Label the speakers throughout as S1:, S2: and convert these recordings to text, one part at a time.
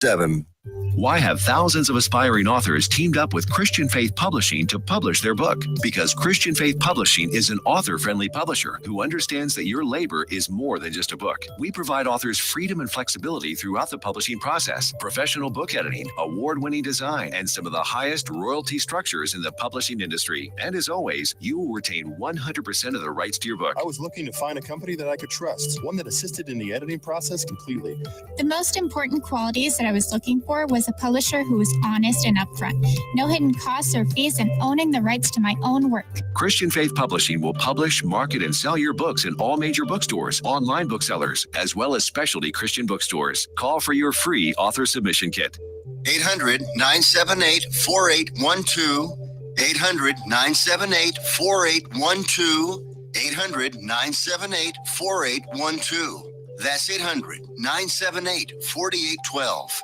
S1: 7.
S2: Why have thousands of aspiring authors teamed up with Christian Faith Publishing to publish their book? Because Christian Faith Publishing is an author-friendly publisher who understands that your labor is more than just a book. We provide authors freedom and flexibility throughout the publishing process, professional book editing, award-winning design, and some of the highest royalty structures in the publishing industry. And as always, you will retain 100% of the rights to your book.
S3: I was looking to find a company that I could trust, one that assisted in the editing process completely.
S4: The most important qualities that I was looking for was a publisher who was honest and upfront, no hidden costs or fees, and owning the rights to my own work.
S2: Christian Faith Publishing will publish, market, and sell your books in all major bookstores, online booksellers, as well as specialty Christian bookstores. Call for your free author submission kit.
S1: 800-978-4812. 800-978-4812. 800-978-4812. That's 800-978-4812.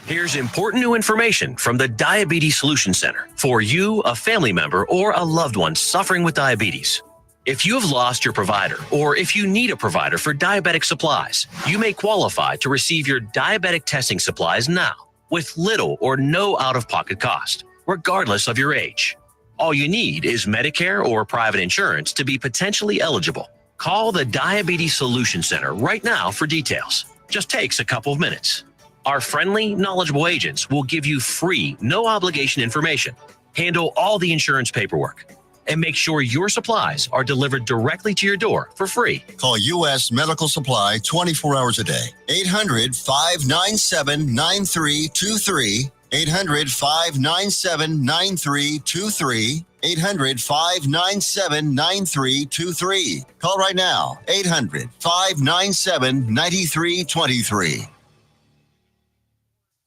S5: Here's important new information from the Diabetes Solution Center for you, a family member, or a loved one suffering with diabetes. If you have lost your provider, or if you need a provider for diabetic supplies, you may qualify to receive your diabetic testing supplies now with little or no out-of-pocket cost, regardless of your age. All you need is Medicare or private insurance to be potentially eligible. Call the Diabetes Solution Center right now for details. Just takes a couple of minutes. Our friendly, knowledgeable agents will give you free, no-obligation information, handle all the insurance paperwork, and make sure your supplies are delivered directly to your door for free.
S1: Call U.S. Medical Supply 24 hours a day. 800-597-9323. 800-597-9323. 800-597-9323. Call right now. 800-597-9323.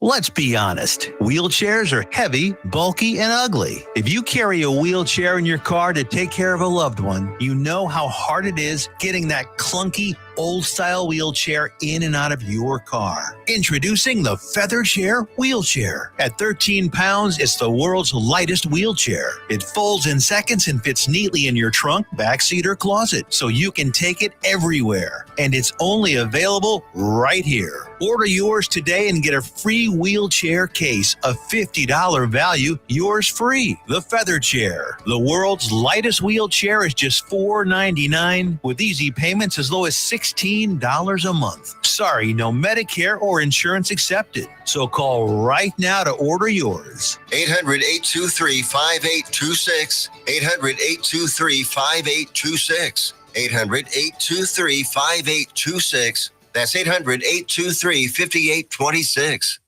S6: Let's be honest. Wheelchairs are heavy, bulky, and ugly. If you carry a wheelchair in your car to take care of a loved one, you know how hard it is getting that clunky, old-style wheelchair in and out of your car. Introducing the Feather Chair Wheelchair. At 13 pounds, it's the world's lightest wheelchair. It folds in seconds and fits neatly in your trunk, backseat, or closet, so you can take it everywhere. And it's only available right here. Order yours today and get a free wheelchair case, a $50 value, yours free. The Feather Chair. The world's lightest wheelchair is just $4.99 with easy payments as low as $16 a month. Sorry, no Medicare or insurance accepted. So call right now to order yours.
S1: 800-823-5826. 800-823-5826. 800-823-5826. That's 800-823-5826.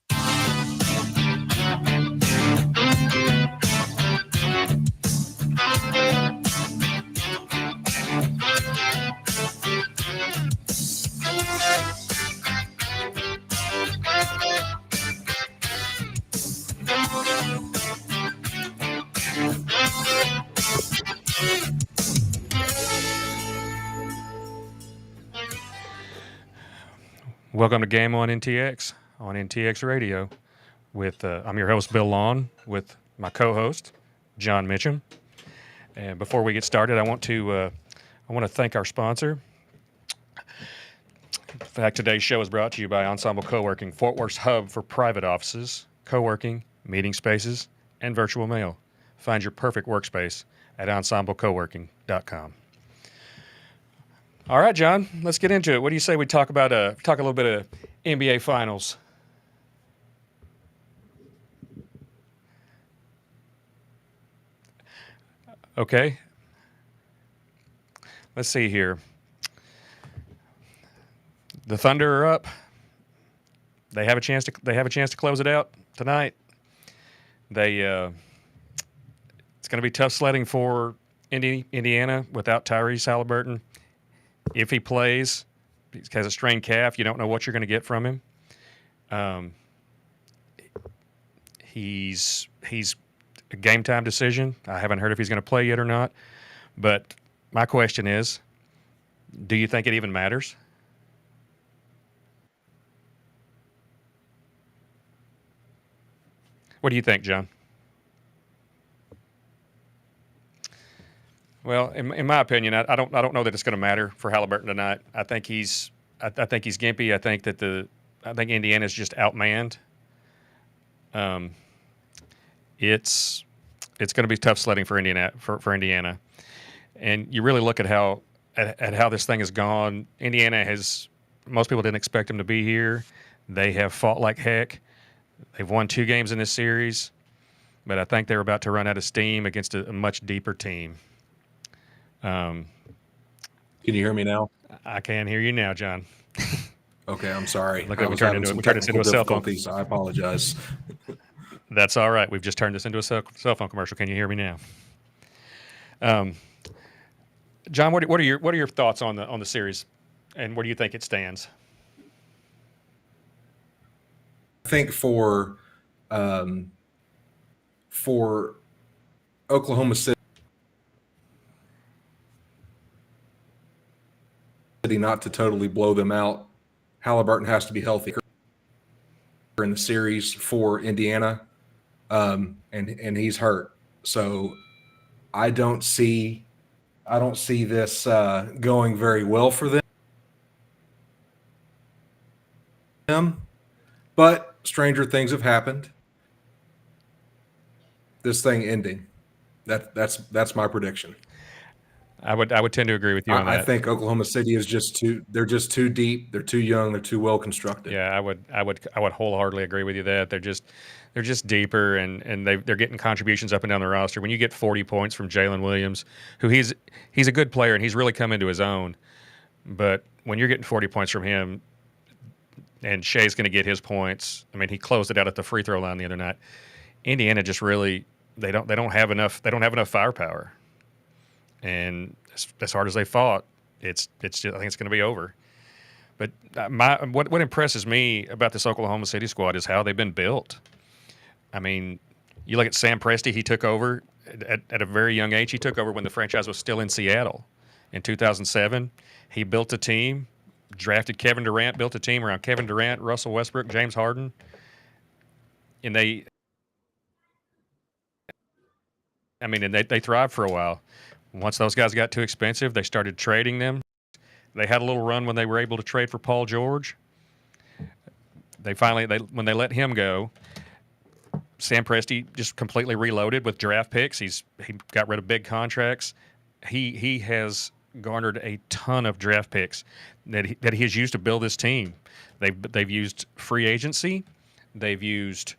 S7: Welcome to Game on NTX on NTX Radio. With I'm your host Bill Lawhn with my co-host John Mitcham. And before we get started, I want to thank our sponsor. In fact, today's show is brought to you by Ensemble Co-working, Fort Worth's hub for private offices, co-working, meeting spaces, and virtual mail. Find your perfect workspace at ensemblecoworking.com. All right, John, let's get into it. What do you say we talk a little bit of NBA Finals? Okay. Let's see here. The Thunder are up. They have a chance to close it out tonight. It's going to be tough sledding for Indiana without Tyrese Halliburton. If he plays, he has a strained calf. You don't know what you're going to get from him. He's a game time decision. I haven't heard if he's going to play yet or not. But my question is, do you think it even matters? What do you think, John? Well, in my opinion, I don't know that it's going to matter for Halliburton tonight. I think he's gimpy. I think that I think Indiana's just outmanned. It's going to be tough sledding for Indiana, and you really look at how this thing has gone. Indiana has, most people didn't expect them to be here. They have fought like heck. They've won 2 games in this series, but I think they're about to run out of steam against a much deeper team.
S8: Can you hear me now?
S7: I can hear you now, John.
S8: Okay, I'm sorry.
S7: Look
S8: I
S7: like we
S8: was
S7: turned
S8: having some
S7: this into
S8: technical
S7: a cell phone.
S8: difficulties. I apologize.
S7: That's all right. We've just turned this into a cell phone commercial. Can you hear me now? John, what are your thoughts on the series, and where do you think it stands?
S8: I think for Oklahoma City not to totally blow them out, Halliburton has to be healthy in the series for Indiana, and he's hurt. So I don't see this going very well for them. But stranger things have happened. This thing ending. That's my prediction.
S7: I would tend to agree with you on that.
S8: I think Oklahoma City is they're just too deep, they're too young, they're too well constructed.
S7: Yeah, I would wholeheartedly agree with you that they're just deeper, and they're getting contributions up and down the roster. When you get 40 points from Jalen Williams, who he's a good player and he's really come into his own, but when you're getting 40 points from him, and Shea's going to get his points. I mean, he closed it out at the free throw line the other night. Indiana just really they don't have enough firepower. And as hard as they fought, it's just, I think it's going to be over. But what impresses me about this Oklahoma City squad is how they've been built. I mean, you look at Sam Presti. He took over at a very young age. He took over when the franchise was still in Seattle in 2007. He built a team, drafted Kevin Durant, built a team around Kevin Durant, Russell Westbrook, James Harden, and they thrived for a while. Once those guys got too expensive, they started trading them. They had a little run when they were able to trade for Paul George. When they let him go, Sam Presti just completely reloaded with draft picks. He got rid of big contracts. He has garnered a ton of draft picks that he has used to build his team. They've used free agency. They've used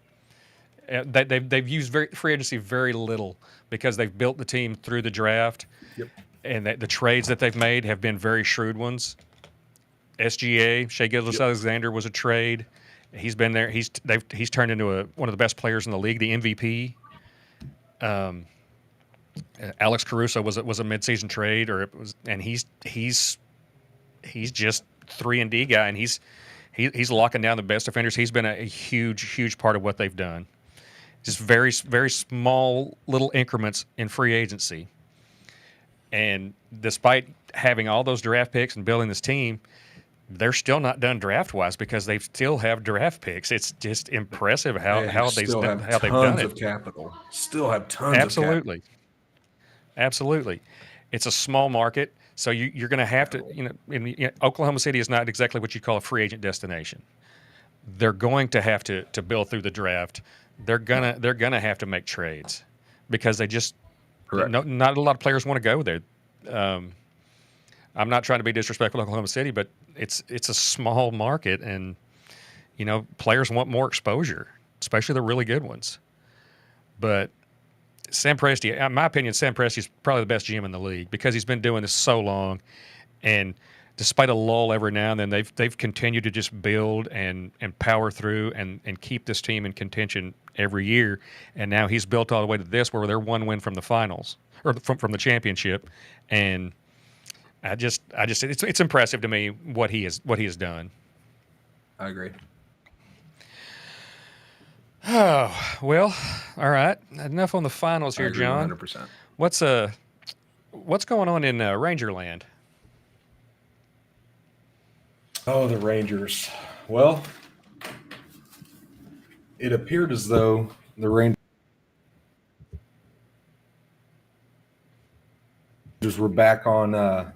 S7: free agency very little because they've built the team through the draft.
S8: Yep. And
S7: the trades that they've made have been very shrewd ones. SGA, Shai Gilgeous-Alexander was a trade. He's been there. He's turned into one of the best players in the league, the MVP. Alex Caruso was a midseason trade, and he's just 3-and-D guy, and he's locking down the best defenders. He's been a huge part of what they've done. Just very, very small little increments in free agency. And despite having all those draft picks and building this team, they're still not done draft-wise because they still have draft picks. It's just impressive how they've done it.
S8: Tons of capital. Still have tons of capital.
S7: Absolutely. It's a small market, so you're going to have to, Oklahoma City is not exactly what you call a free agent destination. They're going to have to build through the draft. They're gonna have to make trades because they just not a lot of players want to go there. I'm not trying to be disrespectful to Oklahoma City, but it's a small market, and players want more exposure, especially the really good ones. But Sam Presti, in my opinion, Sam Presti is probably the best GM in the league because he's been doing this so long, and despite a lull every now and then, they've continued to just build and power through and keep this team in contention every year. And now he's built all the way to this, where they're one win from the finals or from the championship. And I just it's impressive to me what he has done.
S8: I agree.
S7: Oh, well, all right. Enough on the finals here, John.
S8: 100%.
S7: What's going on in Rangerland?
S8: Oh, the Rangers. Well, it appeared as though the Rangers were back on the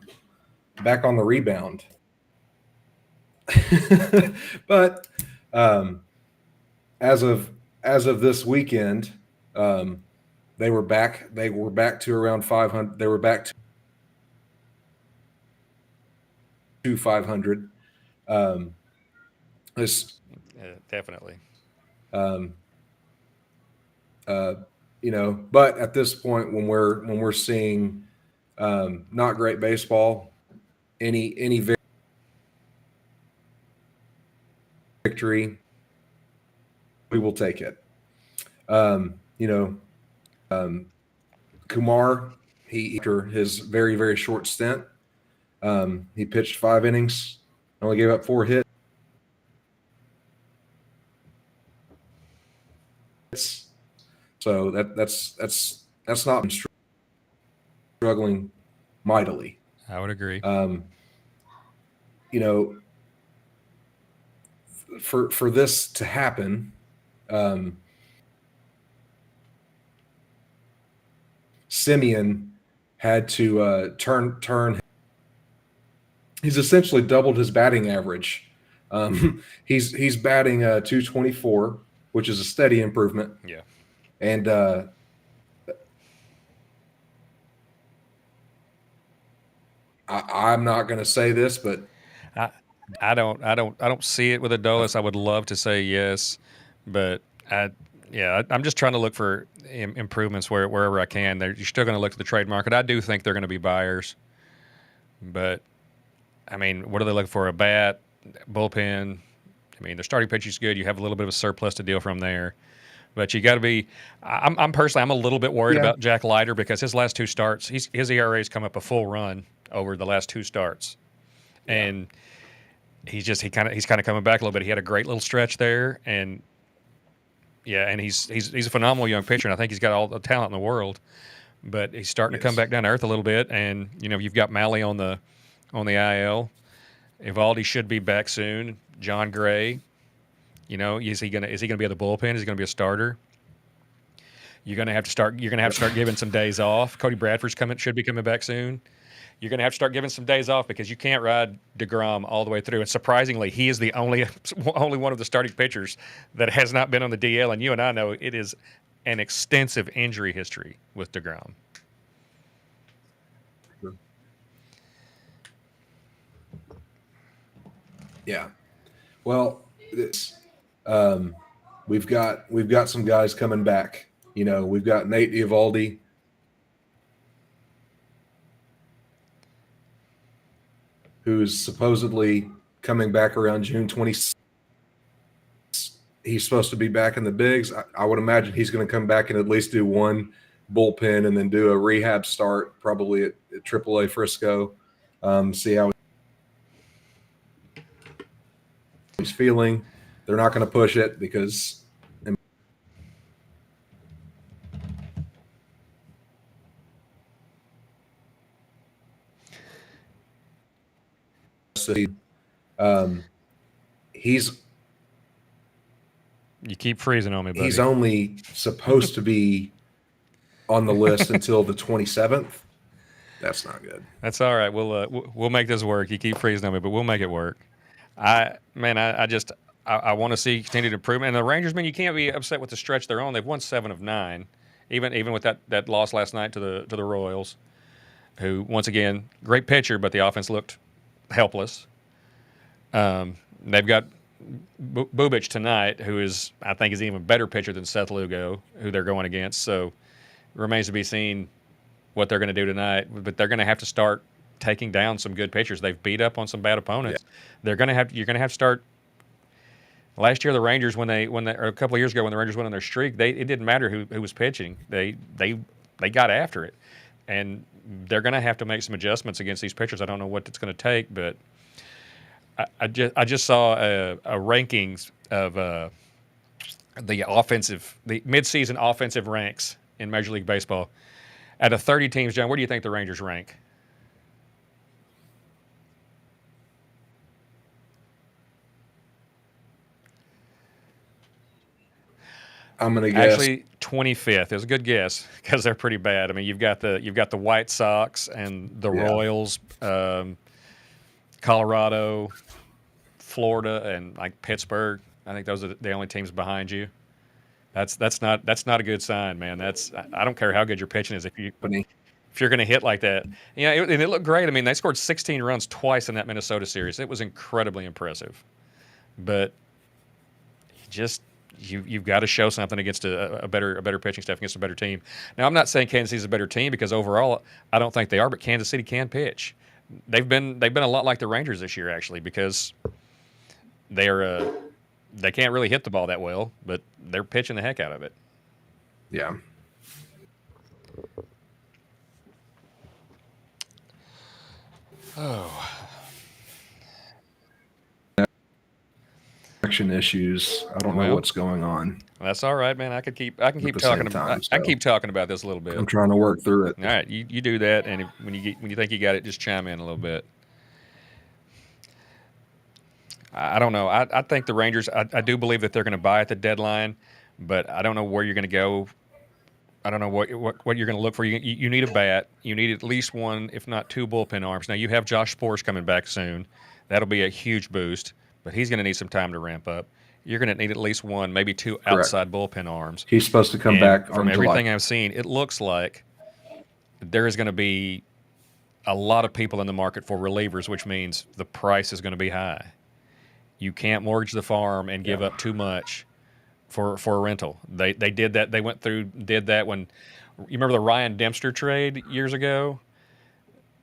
S8: rebound. But Um, as of this weekend, they were back to around 500. They were back to 500. This
S7: Definitely.
S8: um, but at this point, when we're seeing not great baseball, any victory, we will take it. Kumar, he after his very, very short stint, he pitched 5 innings, only gave up 4 hits. So that's not been struggling mightily.
S7: I would agree.
S8: For this to happen, Simeon had to turn. He's essentially doubled his batting average. He's batting 224, which is a steady improvement.
S7: Yeah.
S8: And I'm not going to say this, but
S7: I don't see it with Adolis. I would love to say yes, but I'm just trying to look for improvements wherever I can. You're still going to look at the trade market. I do think they're going to be buyers, but I mean, what are they looking for? A bat, bullpen. I mean, their starting pitch is good. You have a little bit of a surplus to deal from there. But you got to be. I'm personally, I'm a little bit worried about Jack Leiter because his last 2 starts, his ERA's come up a full run over the last 2 starts, and he's kind of coming back a little bit. He had a great little stretch there, and he's a phenomenal young pitcher, and I think he's got all the talent in the world. But he's starting to come back down to earth a little bit, and you've got Malley on the IL. Evaldi should be back soon. John Gray. Is he gonna be at the bullpen? Is he gonna be a starter? You're gonna have to start giving some days off. Cody Bradford's should be coming back soon. You're gonna have to start giving some days off because you can't ride DeGrom all the way through. And surprisingly, he is the only one of the starting pitchers that has not been on the DL. And you and I know it is an extensive injury history with DeGrom.
S8: Yeah. Well, we've got some guys coming back. We've got Nate Eovaldi, who's supposedly coming back around June 20th. He's supposed to be back in the bigs. I would imagine he's going to come back and at least do one bullpen and then do a rehab start, probably at AAA Frisco. See how he's feeling. They're not going to push it because he's
S7: You keep freezing on me, buddy.
S8: He's only supposed to be on the list until the 27th. That's not good.
S7: That's all right. We'll make this work. You keep freezing on me, but we'll make it work. I want to see continued improvement. And the Rangers, man, you can't be upset with the stretch they're on. They've won 7 of 9, even with that loss last night to the Royals, who once again great pitcher, but the offense looked helpless. They've got Bubic tonight, who I think is an even better pitcher than Seth Lugo, who they're going against. So it remains to be seen what they're going to do tonight. But they're going to have to start taking down some good pitchers. They've beat up on some bad opponents. Yeah. You're going to have to start. Last year, the Rangers, or a couple of years ago, when the Rangers went on their streak, it didn't matter who was pitching. They got after it, and they're going to have to make some adjustments against these pitchers. I don't know what it's going to take, but I just saw a rankings of the midseason offensive ranks in Major League Baseball. Out of 30 teams, John, where do you think the Rangers rank?
S8: I'm going to guess.
S7: Actually, 25th. It was a good guess because they're pretty bad. I mean, you've got the White Sox and the Royals, Colorado, Florida, and like Pittsburgh. I think those are the only teams behind you. That's not a good sign, man. I don't care how good your pitching is if you're going to hit like that. Yeah, and it looked great. I mean, they scored 16 runs twice in that Minnesota series. It was incredibly impressive. But you've got to show something against a better pitching staff, against a better team. Now, I'm not saying Kansas City's a better team because overall I don't think they are, but Kansas City can pitch. They've been a lot like the Rangers this year actually because they can't really hit the ball that well, but they're pitching the heck out of it.
S8: Yeah.
S7: Oh.
S8: Connection issues. I don't know what's going on.
S7: That's all right, man. I can keep talking about I can keep talking about this a little bit.
S8: I'm trying to work through it.
S7: All right, you do that, and when you think you got it, just chime in a little bit. I don't know. I think the Rangers. I do believe that they're going to buy at the deadline, but I don't know where you're going to go. I don't know what you're going to look for. You need a bat. You need at least one, if not two, bullpen arms. Now you have Josh Spores coming back soon. That'll be a huge boost, but he's going to need some time to ramp up. You're going to need at least one, maybe two outside bullpen arms.
S8: He's supposed to come back
S7: from everything I've seen. It looks like there is going to be a lot of people in the market for relievers, which means the price is going to be high. You can't mortgage the farm and give up too much for a rental. They did that. They did that when you remember the Ryan Dempster trade years ago,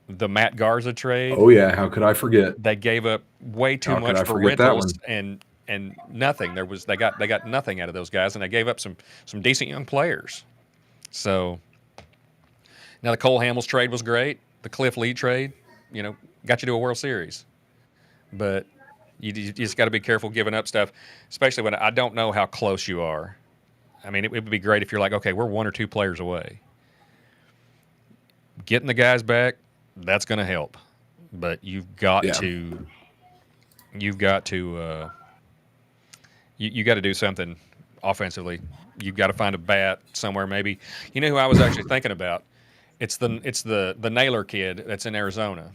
S7: the Matt Garza trade.
S8: Oh yeah, how could I forget?
S7: They gave up way too much for rentals and nothing. They got nothing out of those guys, and they gave up some decent young players. So now the Cole Hamels trade was great. The Cliff Lee trade, got you to a World Series, but you just got to be careful giving up stuff, especially when I don't know how close you are. I mean, it would be great if you're like, okay, we're one or two players away. Getting the guys back, that's going to help, but you've got to you got to do something offensively. You've got to find a bat somewhere. Maybe you know who I was actually thinking about. It's the Naylor kid that's in Arizona.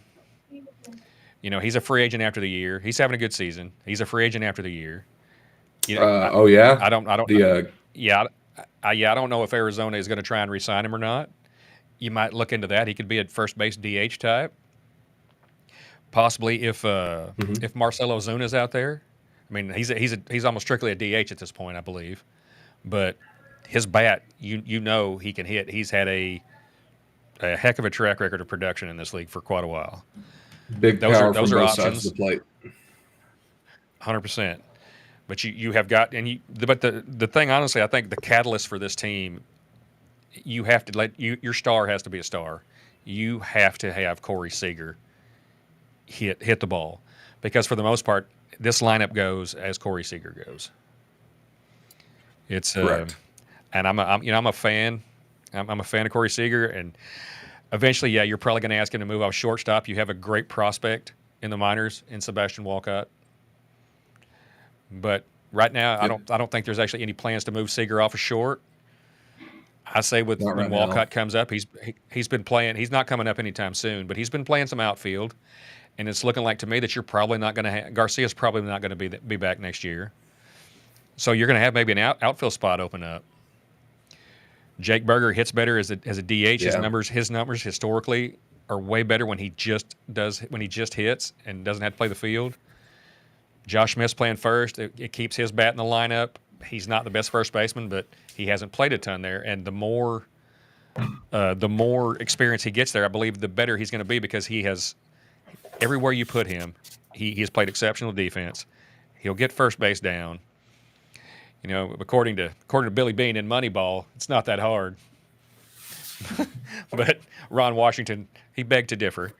S7: He's a free agent after the year. He's having a good season. He's a free agent after the year. I don't. I don't know if Arizona is going to try and re-sign him or not. You might look into that. He could be a first base DH type. Possibly if Marcell Ozuna's out there. I mean, he's almost strictly a DH at this point, I believe. But his bat, he can hit. He's had a heck of a track record of production in this league for quite a while.
S8: Big power
S7: those
S8: from
S7: are
S8: both
S7: options.
S8: sides of the plate.
S7: 100%. But you have got but the thing, honestly, I think the catalyst for this team, you have to your star has to be a star. You have to have Corey Seager hit the ball, because for the most part, this lineup goes as Corey Seager goes. It's
S8: correct.
S7: And I'm a fan. I'm a fan of Corey Seager, and eventually, you're probably going to ask him to move off shortstop. You have a great prospect in the minors in Sebastian Walcott. But right now, I don't think there's actually any plans to move Seager off of short. I say when Walcott comes up, he's been playing. He's not coming up anytime soon, but he's been playing some outfield, and it's looking like to me that you're probably not going to Garcia's probably not going to be back next year. So you're going to have maybe an outfield spot open up. Jake Berger hits better as a DH.
S8: Yeah.
S7: His numbers historically are way better when he just hits and doesn't have to play the field. Josh Smith's playing first. It keeps his bat in the lineup. He's not the best first baseman, but he hasn't played a ton there. And the more experience he gets there, I believe the better he's going to be, because he has everywhere you put him, he has played exceptional defense. He'll get first base down. According to Billy Beane in Moneyball, it's not that hard. But Ron Washington, he begged to differ.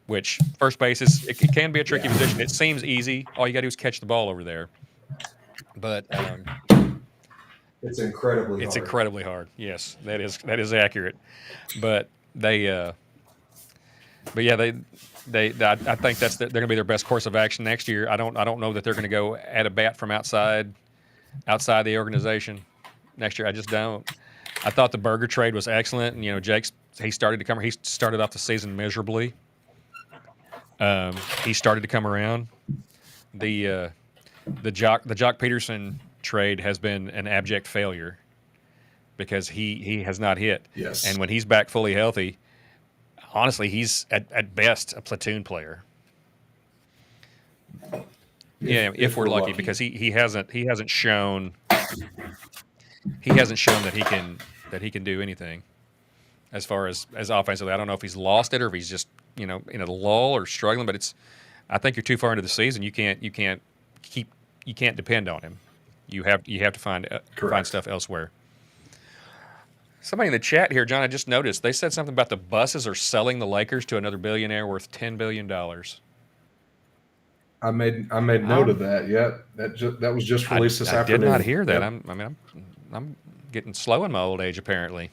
S7: Which first base it can be a tricky position. It seems easy. All you got to do is catch the ball over there. But
S8: it's incredibly hard.
S7: Incredibly hard. Yes, that is accurate. But I think they're going to be their best course of action next year. I don't know that they're going to go at a bat from outside the organization next year. I just don't. I thought the Berger trade was excellent, and he started off the season miserably. He started to come around. The the Jock Peterson trade has been an abject failure because he has not hit.
S8: Yes.
S7: And when he's back fully healthy, honestly, he's at best a platoon player. If we're lucky, because he hasn't shown that he can do anything as far as offensively. I don't know if he's lost it or if he's just in a lull or struggling. But I think you're too far into the season. You can't depend on him. You have to find stuff elsewhere. Somebody in the chat here, John, I just noticed they said something about the buses are selling the Lakers to another billionaire worth $10 billion.
S8: I made note of that. Yeah, that was just released this afternoon.
S7: I did not hear that.
S8: Yep.
S7: I'm getting slow in my old age, apparently.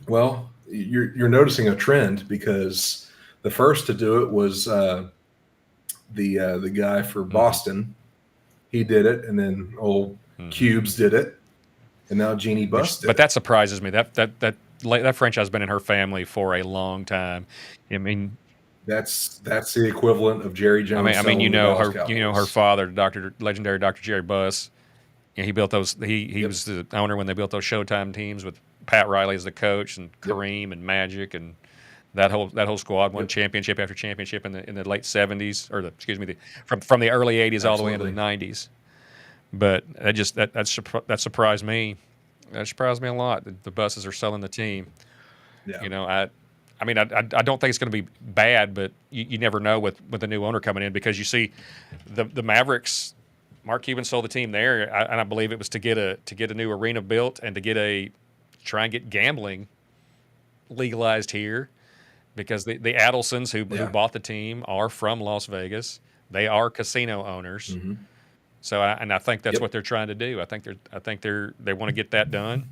S8: Well, you're noticing a trend because the first to do it was the guy for Boston. He did it, and then old Cubes did it, and now Jeannie Buss did
S7: But that surprises me. That franchise has been in her family for a long time. I mean,
S8: that's the equivalent of Jerry Jones.
S7: I mean, her father, legendary Dr. Jerry Buss. He built those. He was the owner when they built those Showtime teams with Pat Riley as the coach and Kareem and Magic and that whole squad won championship after championship in the late 70s from the early 80s all the way into the 90s. But that surprised me. That surprised me a lot. The Busses are selling the team. Yeah. I don't think it's going to be bad, but you never know with the new owner coming in because you see the Mavericks. Mark Cuban sold the team there, and I believe it was to get a new arena built and to try and get gambling legalized here, because the Adelsons who bought the team are from Las Vegas. They are casino owners, so I think that's what they're trying to do. I think they want to get that done.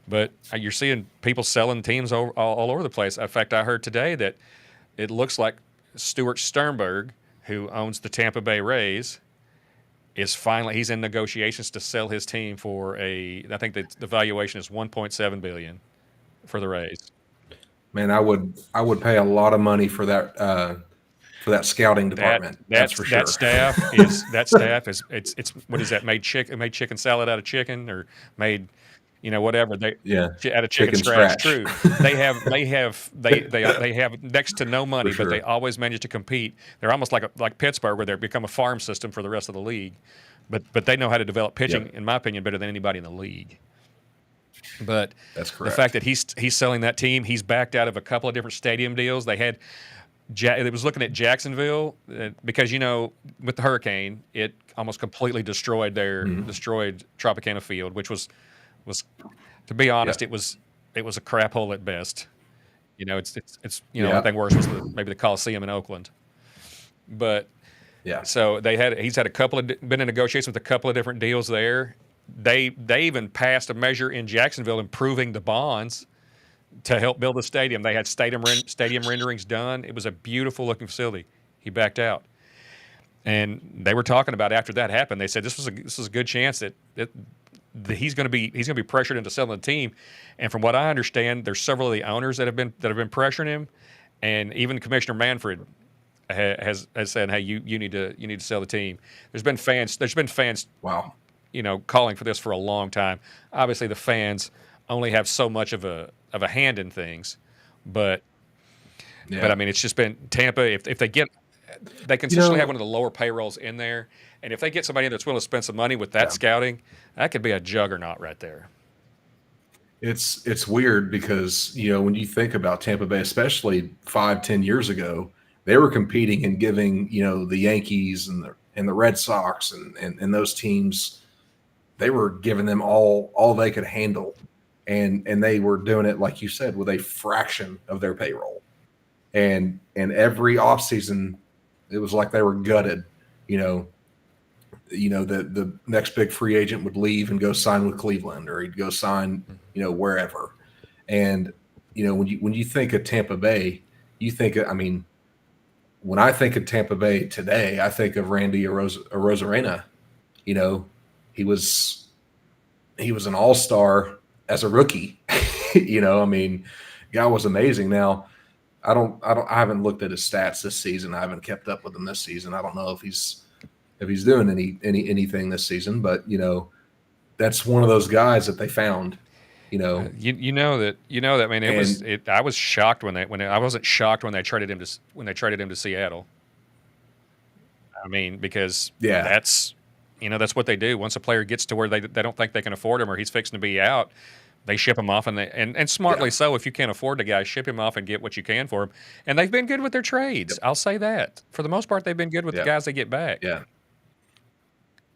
S7: But you're seeing people selling teams all over the place. In fact, I heard today that it looks like Stuart Sternberg, who owns the Tampa Bay Rays, he's in negotiations to sell his team for I think the valuation is $1.7 billion for the Rays.
S8: Man, I would pay a lot of money for that scouting department. That's for sure.
S7: That staff is it's what is that, made chicken salad out of chicken, or made whatever out of chicken scratch. True. They have next to no money, but they always manage to compete. They're almost like Pittsburgh, where they become a farm system for the rest of the league. But they know how to develop pitching, in my opinion, better than anybody in the league. But
S8: that's correct.
S7: The fact that he's selling that team, he's backed out of a couple of different stadium deals. It was looking at Jacksonville because with the hurricane, it almost completely destroyed Tropicana Field, which was to be honest, it was a crap hole at best. It's one thing worse was maybe the Coliseum in Oakland. But so he's had been in negotiations with a couple of different deals there. They even passed a measure in Jacksonville improving the bonds to help build the stadium. They had stadium renderings done. It was a beautiful looking facility. He backed out. And they were talking about after that happened, they said this was a good chance that he's going to be pressured into selling the team. And from what I understand, there's several of the owners that have been pressuring him, and even Commissioner Manfred has said, "Hey, you need to sell the team." There's been fans.
S8: Wow.
S7: Calling for this for a long time. Obviously, the fans only have so much of a hand in things, but I mean, it's just been Tampa. If they consistently have one of the lower payrolls in there, and if they get somebody that's willing to spend some money with that scouting, that could be a juggernaut right there.
S8: It's weird because when you think about Tampa Bay, especially 5-10 years ago, they were competing and giving the Yankees and the Red Sox and those teams, they were giving them all they could handle, and they were doing it, like you said, with a fraction of their payroll, and every offseason it was like they were gutted. The next big free agent would leave and go sign with Cleveland, or he'd go sign wherever. And when you think of Tampa Bay, you think when I think of Tampa Bay today, I think of Randy Arozarena. He was an all-star as a rookie. Guy was amazing. Now, I haven't looked at his stats this season. I haven't kept up with him this season. I don't know if he's if he's doing anything this season, but that's one of those guys that they found.
S7: You know that. I mean, I was shocked I wasn't shocked when they traded him to Seattle. I mean, because that's what they do. Once a player gets to where they don't think they can afford him or he's fixing to be out, they ship him off, and smartly so. If you can't afford the guy, ship him off and get what you can for him. And they've been good with their trades. Yep. I'll say that for the most part, they've been good with the guys they get back.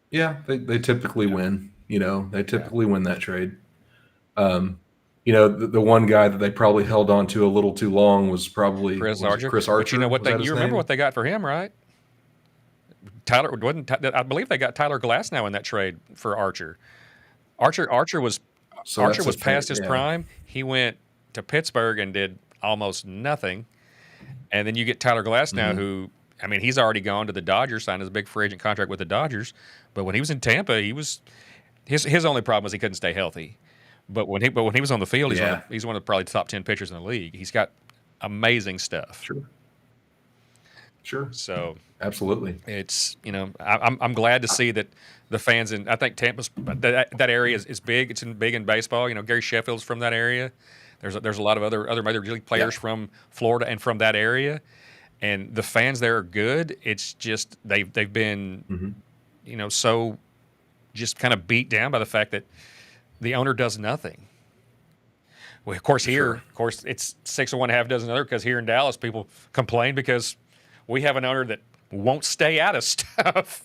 S8: Yeah, they typically win. They typically win that trade. The one guy that they probably held on to a little too long was probably Chris Archer.
S7: But you know what? You remember what they got for him, right? I believe they got Tyler Glasnow in that trade for Archer. Archer was past his prime. He went to Pittsburgh and did almost nothing. And then you get Tyler Glasnow, who, I mean, he's already gone to the Dodgers, signed his big free agent contract with the Dodgers. But when he was in Tampa, his only problem was he couldn't stay healthy. But when he was on the field, he's one of the probably top 10 pitchers in the league. He's got amazing stuff.
S8: Sure.
S7: So
S8: absolutely,
S7: it's I'm glad to see that the fans I think Tampa's that area is big. It's big in baseball. Gary Sheffield's from that area. There's a lot of other major league players from Florida and from that area, and the fans there are good. It's just they've been so just kind of beat down by the fact that the owner does nothing. Well, of course, it's 6 of one, half dozen other, because here in Dallas, people complain because we have an owner that won't stay out of stuff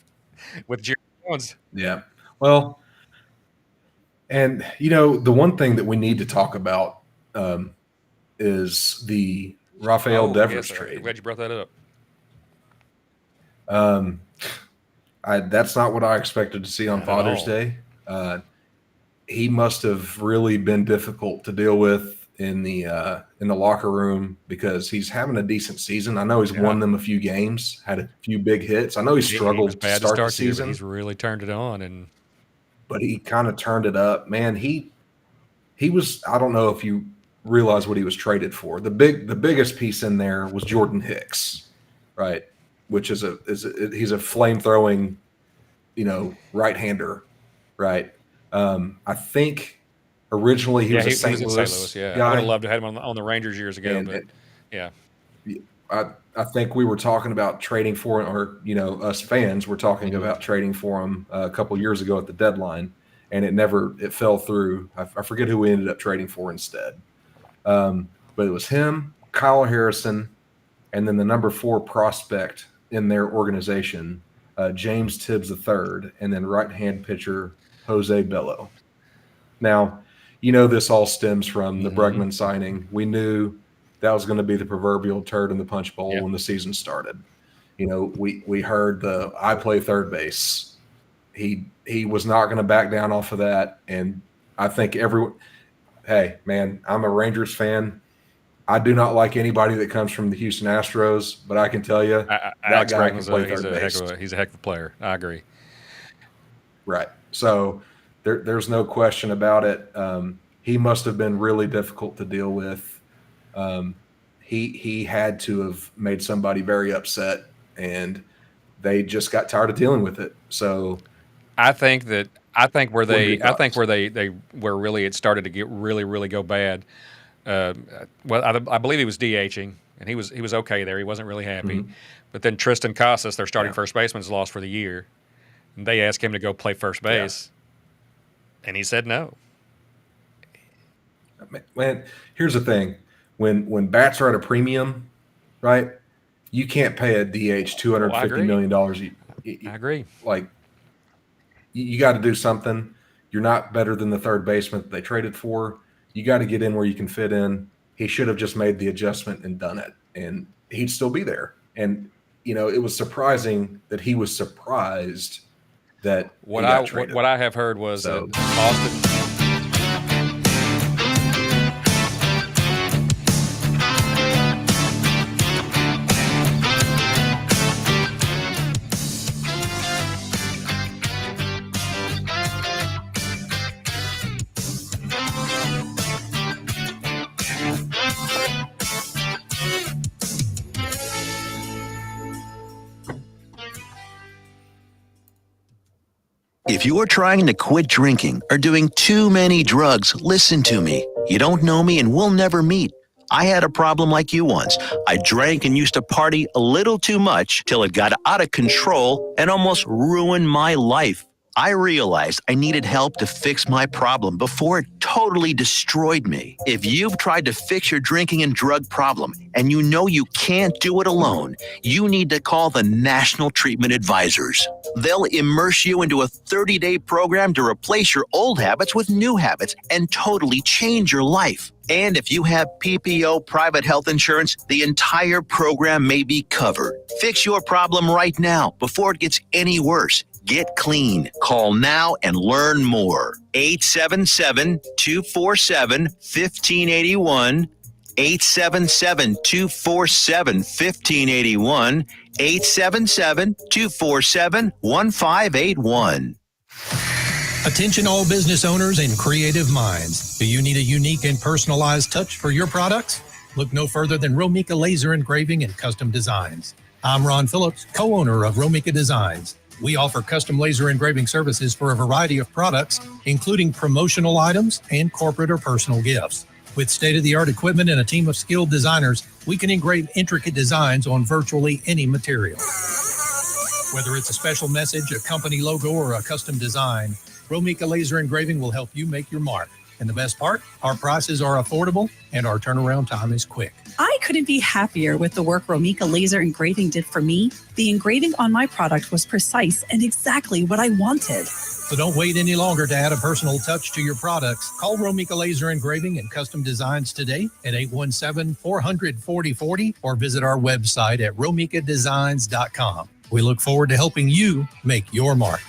S7: with Jerry Jones.
S8: Yeah. Well, and, the one thing that we need to talk about is the Rafael Devers trade.
S7: I'm glad you brought that
S8: up. That's not what I expected to see on Father's Day. He must have really been difficult to deal with in the locker room, because he's having a decent season. I know he's won them a few games, had a few big hits. I know he struggled to start the season.
S7: He's really turned it on,
S8: but he kind of turned it up. Man, he was. I don't know if you realize what he was traded for. The biggest piece in there was Jordan Hicks, right? Which he's a flame throwing, right-hander, right? I think originally he was a St. Louis guy.
S7: I would have loved to have him on the Rangers years ago.
S8: I think we were talking about trading for him, or us fans were talking about trading for him a couple years ago at the deadline, and it fell through. I forget who we ended up trading for instead, but it was him, Kyle Harrison, and then the number 4 prospect in their organization, James Tibbs III, and then right-hand pitcher Jose Bello. Now, this all stems from the Bregman signing. We knew that was going to be the proverbial turd in the punch bowl when the season started. We heard I play third base. He was not going to back down off of that, and I think hey, man, I'm a Rangers fan. I do not like anybody that comes from the Houston Astros, but I can tell you that guy can play third base.
S7: He's a heck of a player. I agree.
S8: Right. So there's no question about it. He must have been really difficult to deal with. He had to have made somebody very upset, and they just got tired of dealing with it. So
S7: I think where really it started to get really, really go bad. I believe he was DHing, and he was okay there. He wasn't really happy. But then Tristan Casas, their starting first baseman, is lost for the year. And they asked him to go play first base, and he said no.
S8: Man, here's the thing: when bats are at a premium, right? You can't pay a DH $250 million.
S7: I agree.
S8: Like, you got to do something. You're not better than the third baseman that they traded for. You got to get in where you can fit in. He should have just made the adjustment and done it, and he'd still be there. And it was surprising that he was surprised that
S7: what I have heard was that Austin.
S2: If you're trying to quit drinking or doing too many drugs, listen to me. You don't know me and we'll never meet. I had a problem like you once. I drank and used to party a little too much till it got out of control and almost ruined my life. I realized I needed help to fix my problem before it totally destroyed me. If you've tried to fix your drinking and drug problem and you know you can't do it alone, you need to call the National Treatment Advisors. They'll immerse you into a 30-day program to replace your old habits with new habits and totally change your life. And if you have PPO private health insurance, the entire program may be covered. Fix your problem right now before it gets any worse. Get clean. Call now and learn more. 877-247-1581. 877-247-1581. 877-247-1581.
S9: Attention all business owners and creative minds. Do you need a unique and personalized touch for your products? Look no further than Romika Laser Engraving and Custom Designs. I'm Ron Phillips, co-owner of Romika Designs. We offer custom laser engraving services for a variety of products, including promotional items and corporate or personal gifts. With state-of-the-art equipment and a team of skilled designers, we can engrave intricate designs on virtually any material. Whether it's a special message, a company logo, or a custom design, Romika Laser Engraving will help you make your mark. And the best part, our prices are affordable and our turnaround time is quick.
S10: I couldn't be happier with the work Romika Laser Engraving did for me. The engraving on my product was precise and exactly what I wanted.
S9: So don't wait any longer to add a personal touch to your products. Call Romika Laser Engraving and Custom Designs today at 817-400-4040 or visit our website at romikadesigns.com. We look forward to helping you make your mark.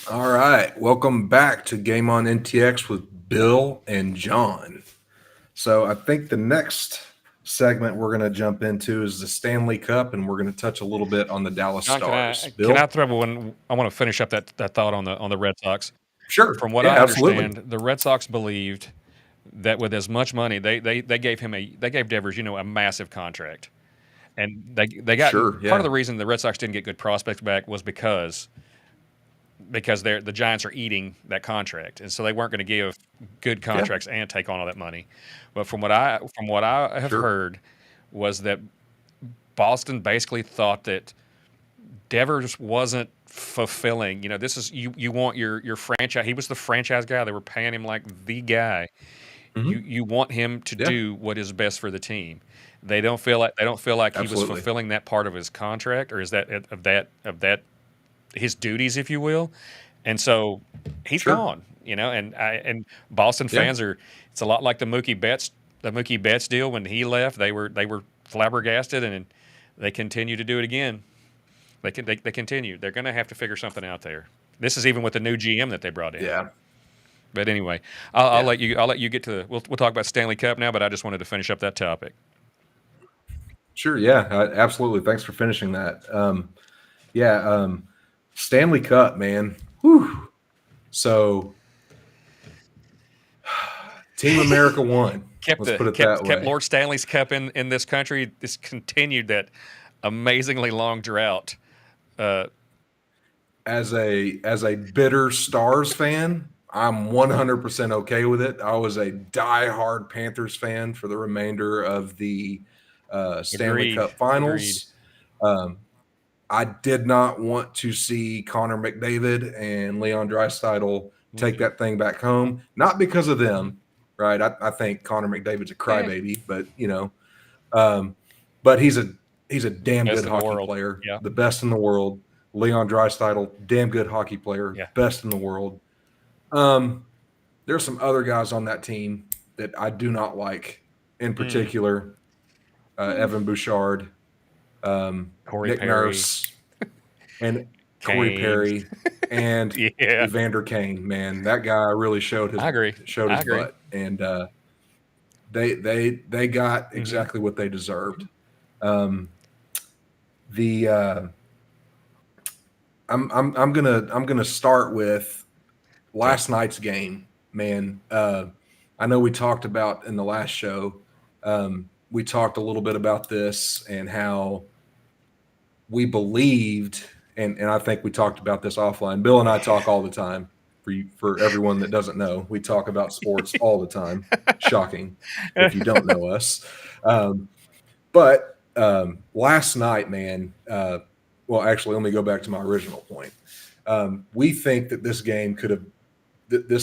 S8: All right. Welcome back to Game on NTX with Bill and John. So I think the next segment we're going to jump into is the Stanley Cup, and we're going to touch a little bit on the Dallas
S7: John,
S8: Stars.
S7: can I throw one? I want to finish up that thought on the Red Sox.
S8: Sure.
S7: From what I understand, the Red Sox believed that with as much money, they gave Devers, a massive contract, and they got part of the reason the Red Sox didn't get good prospects back was because the Giants are eating that contract, and so they weren't going to give good contracts and take on all that money. But from what I have heard was that Boston basically thought that Devers wasn't fulfilling. This is you want your franchise. He was the franchise guy. They were paying him like the guy. Mm-hmm. You want him to do what is best for the team. They don't feel like he was fulfilling that part of his contract, or is that of that his duties, if you will. And so he's gone. And Boston fans are. It's a lot like the Mookie Betts deal when he left. They were flabbergasted, and they continue to do it again. They continue. They're going to have to figure something out there. This is even with the new GM that they brought in. Yeah. But anyway, I'll let you get to. We'll talk about Stanley Cup now. But I just wanted to finish up that topic.
S8: Sure. Yeah. Absolutely. Thanks for finishing that. Stanley Cup, man. Whew. So, Team America won. Kept
S7: Lord Stanley's Cup in this country. This continued that amazingly long drought.
S8: As a bitter Stars fan, I'm 100% okay with it. I was a diehard Panthers fan for the remainder of the Stanley Cup Finals. I did not want to see Connor McDavid and Leon Draisaitl take that thing back home. Not because of them, right? I think Connor McDavid's a crybaby, but but he's a damn good hockey player, the best in the world. Leon Draisaitl, damn good hockey player, best in the world. There's some other guys on that team that I do not like, in particular, Evan Bouchard,
S7: Corey
S8: Nick
S7: Perry.
S8: Nurse, and Corey
S7: Kane.
S8: Perry, and
S7: Yeah.
S8: Evander Kane. Man, that guy really showed his
S7: I agree.
S8: butt, and they got exactly what they deserved. I'm gonna start with last night's game, man. I know we talked about in the last show. We talked a little bit about this and how we believed, and I think we talked about this offline. Bill and I talk all the time. For everyone that doesn't know, we talk about sports all the time. Shocking if you don't know us. But last night, man. Well, actually, let me go back to my original point. We think that this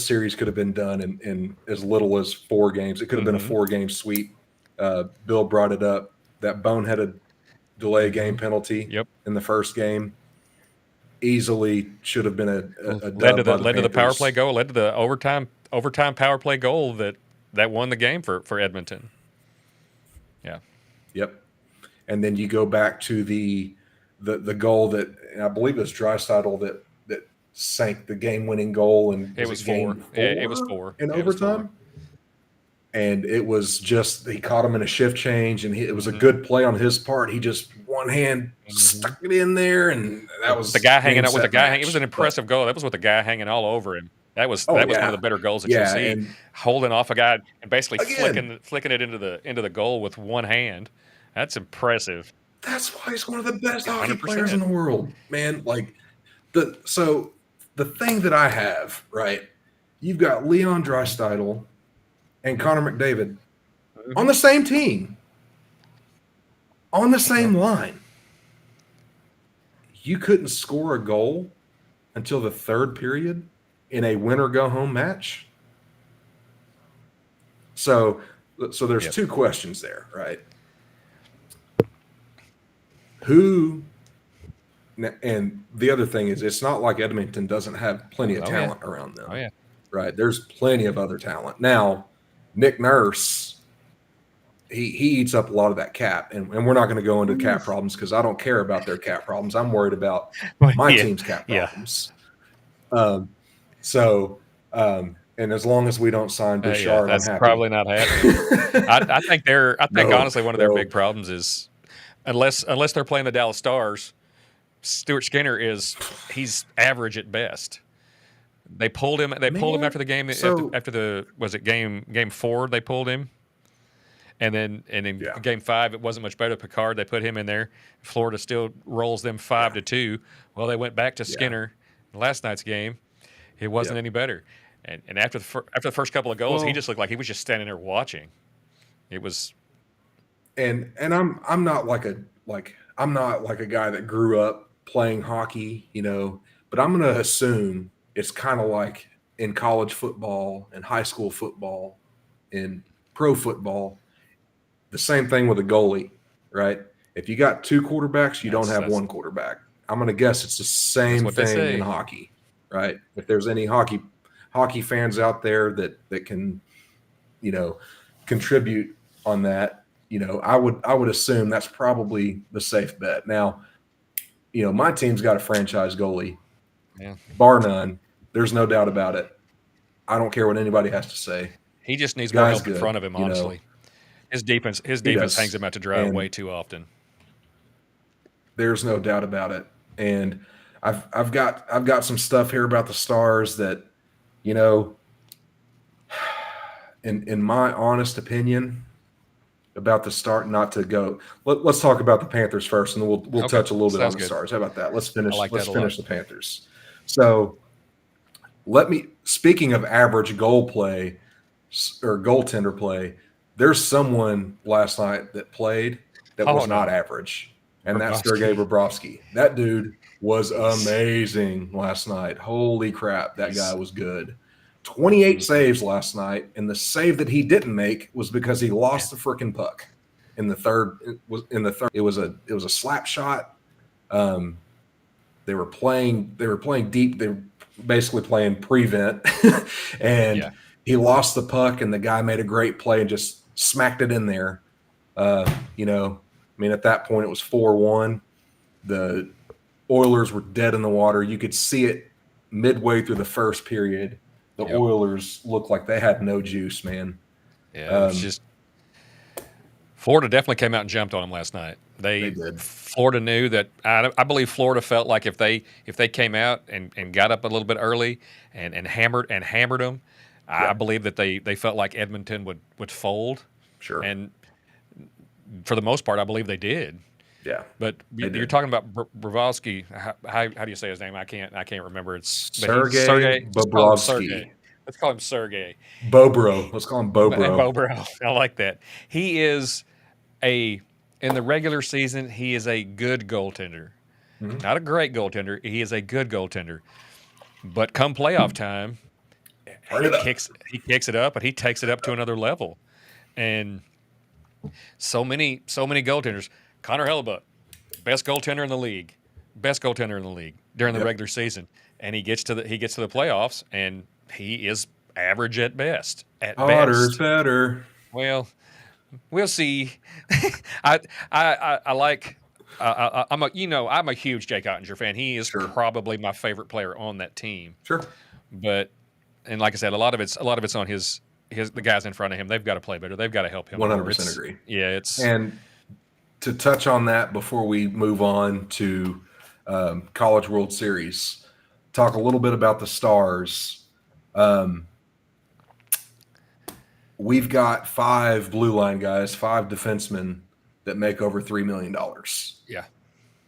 S8: series could have been done in as little as 4 games. It could have been a 4-game sweep. Bill brought it up, that boneheaded delay game penalty in the first game easily should have been a
S7: led to
S8: dub by
S7: the power play goal, led to the overtime power play goal that won the game for Edmonton. Yeah.
S8: Yep. And then you go back to the goal that, and I believe it was Draisaitl that sank the game-winning goal, and
S7: it was 4. It was 4
S8: in overtime. And it was just, he caught him in a shift change, and it was a good play on his part. He just one hand stuck it in there, and that was
S7: the guy hanging out with the guy. It was an
S8: But-
S7: impressive goal. That was with the guy hanging all over him. That was
S8: Oh,
S7: one
S8: yeah.
S7: of the better goals that
S8: Yeah,
S7: you'll see.
S8: and-
S7: Holding off a guy and basically
S8: Again.
S7: flicking it into the goal with one hand. That's impressive.
S8: That's why he's one of the best hockey
S7: 100%.
S8: players in the world, man. Like the thing that I have, right? You've got Leon Draisaitl and Connor McDavid on the same team, on the same line. You couldn't score a goal until the 3rd period in a win or go home match. So there's 2 questions there, right? Who, and the other thing is, it's not like Edmonton doesn't have plenty of talent around them.
S7: Oh yeah.
S8: Right. There's plenty of other talent. Now, Nick Nurse, he eats up a lot of that cap, and we're not going to go into cap problems because I don't care about their cap problems. I'm worried about my team's cap problems. And as long as we don't sign Bouchard,
S7: that's
S8: I'm happy.
S7: probably not happening. I think honestly one of their big problems is unless they're playing the Dallas Stars, Stuart Skinner he's average at best. They pulled him. They pulled him after the game. After the was it game 4? They pulled him, and then game 5 it wasn't much better. Picard, they put him in there. Florida still rolls them 5-2. Well, they went back to Skinner last night's game. It wasn't any better. And after the first couple of goals, he just looked like he was just standing there watching. It was.
S8: And I'm not like a guy that grew up playing hockey, but I'm going to assume it's kind of like in college football and high school football and pro football, the same thing with a goalie, right? If you got 2 quarterbacks, you don't have 1 quarterback. I'm going to guess it's the same thing in hockey, right? If there's any hockey fans out there that can, contribute on that, I would assume that's probably the safe bet. Now, my team's got a franchise goalie, bar none. There's no doubt about it. I don't care what anybody has to say.
S7: He just needs more help in front of him. Honestly, his defense hangs him out to dry way too often.
S8: There's no doubt about it. And I've got some stuff here about the Stars that, in my honest opinion about the start, not to go. Let's talk about the Panthers first, and then we'll touch a little bit on the Stars. How about that? Let's finish. Let's finish the Panthers. So speaking of average goal play or goaltender play, there's someone last night that played that was not average, and that's Sergei Bobrovsky. That dude was amazing last night. Holy crap, that guy was good. 28 saves last night, and the save that he didn't make was because he lost the freaking puck in the third. It was a slap shot. They were playing deep. They were basically playing prevent, and he lost the puck, and the guy made a great play and just smacked it in there. At that point it was 4-1. Oilers were dead in the water. You could see it midway through the first period. The Oilers looked like they had no juice, man.
S7: Yeah, it was just Florida definitely came out and jumped on them last night.
S8: They did.
S7: Florida knew that. I believe Florida felt like if they came out and got up a little bit early and hammered them, I believe that they felt like Edmonton would fold.
S8: Sure.
S7: And for the most part, I believe they did.
S8: Yeah.
S7: But you're talking about Bobrovsky. How do you say his name? I can't remember. It's
S8: Sergei Bobrovsky.
S7: Let's call him Sergei.
S8: Bobro. Let's call him Bobro.
S7: Bobro. I like that. He is in the regular season, he is a good goaltender. Mm-hmm. Not a great goaltender. He is a good goaltender. But come playoff time, he kicks it up, and he takes it up to another level. And so many goaltenders. Connor Hellebuck, best goaltender in the league during the regular season, and he gets to the playoffs, and he is average at best.
S8: Harder's better.
S7: Well, we'll see. I'm a huge Jake Ottinger fan. He is probably my favorite player on that team.
S8: Sure,
S7: but like I said, a lot of it's on the guys in front of him. They've got to play better. They've got to help him.
S8: 100% agree.
S7: Yeah,
S8: and to touch on that before we move on to College World Series, talk a little bit about the Stars. We've got 5 blue line guys, 5 defensemen that make over $3 million.
S7: Yeah.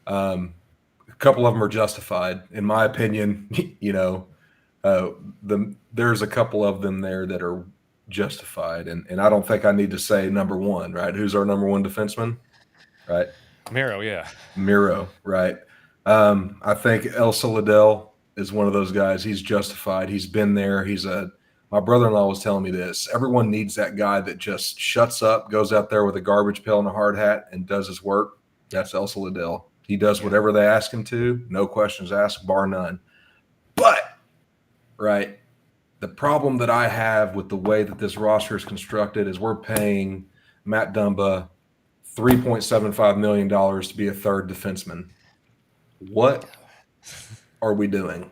S8: A couple of them are justified. In my opinion, there's a couple of them there that are justified. And I don't think I need to say number one, right? Who's our number one defenseman? Right.
S7: Miro,
S8: right. I think Elsa Liddell is one of those guys. He's justified. He's been there. My brother-in-law was telling me this. Everyone needs that guy that just shuts up, goes out there with a garbage pail and a hard hat and does his work. That's Elsa Liddell. He does whatever they ask him to. No questions asked, bar none. But, right, the problem that I have with the way that this roster is constructed is we're paying Matt Dumba $3.75 million to be a third defenseman. What are we doing?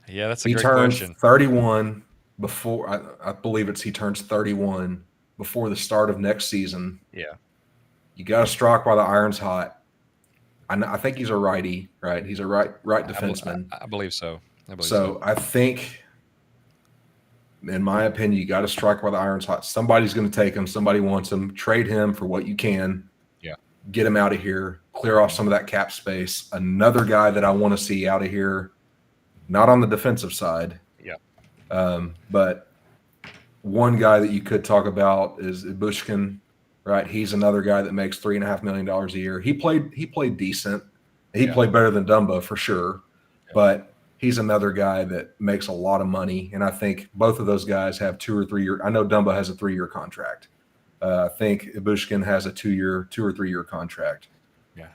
S7: Yeah, that's a great question.
S8: He turns 31 before I believe he turns 31 before the start of next season.
S7: Yeah.
S8: You got to strike while the iron's hot. I think he's a righty, right? He's a right defenseman.
S7: I believe so.
S8: I think, in my opinion, you got to strike while the iron's hot. Somebody's going to take him. Somebody wants him. Trade him for what you can.
S7: Yeah.
S8: Get him out of here. Clear off some of that cap space. Another guy that I want to see out of here, not on the defensive side.
S7: Yeah.
S8: But one guy that you could talk about is Ibushkin, right? He's another guy that makes $3.5 million a year. He played decent. He played better than Dumba for sure. Yeah. But he's another guy that makes a lot of money. And I think both of those guys have 2 or 3 year. I know Dumba has a 3-year contract. I think Ibushkin has a 2 or 3 year contract.
S7: Yeah.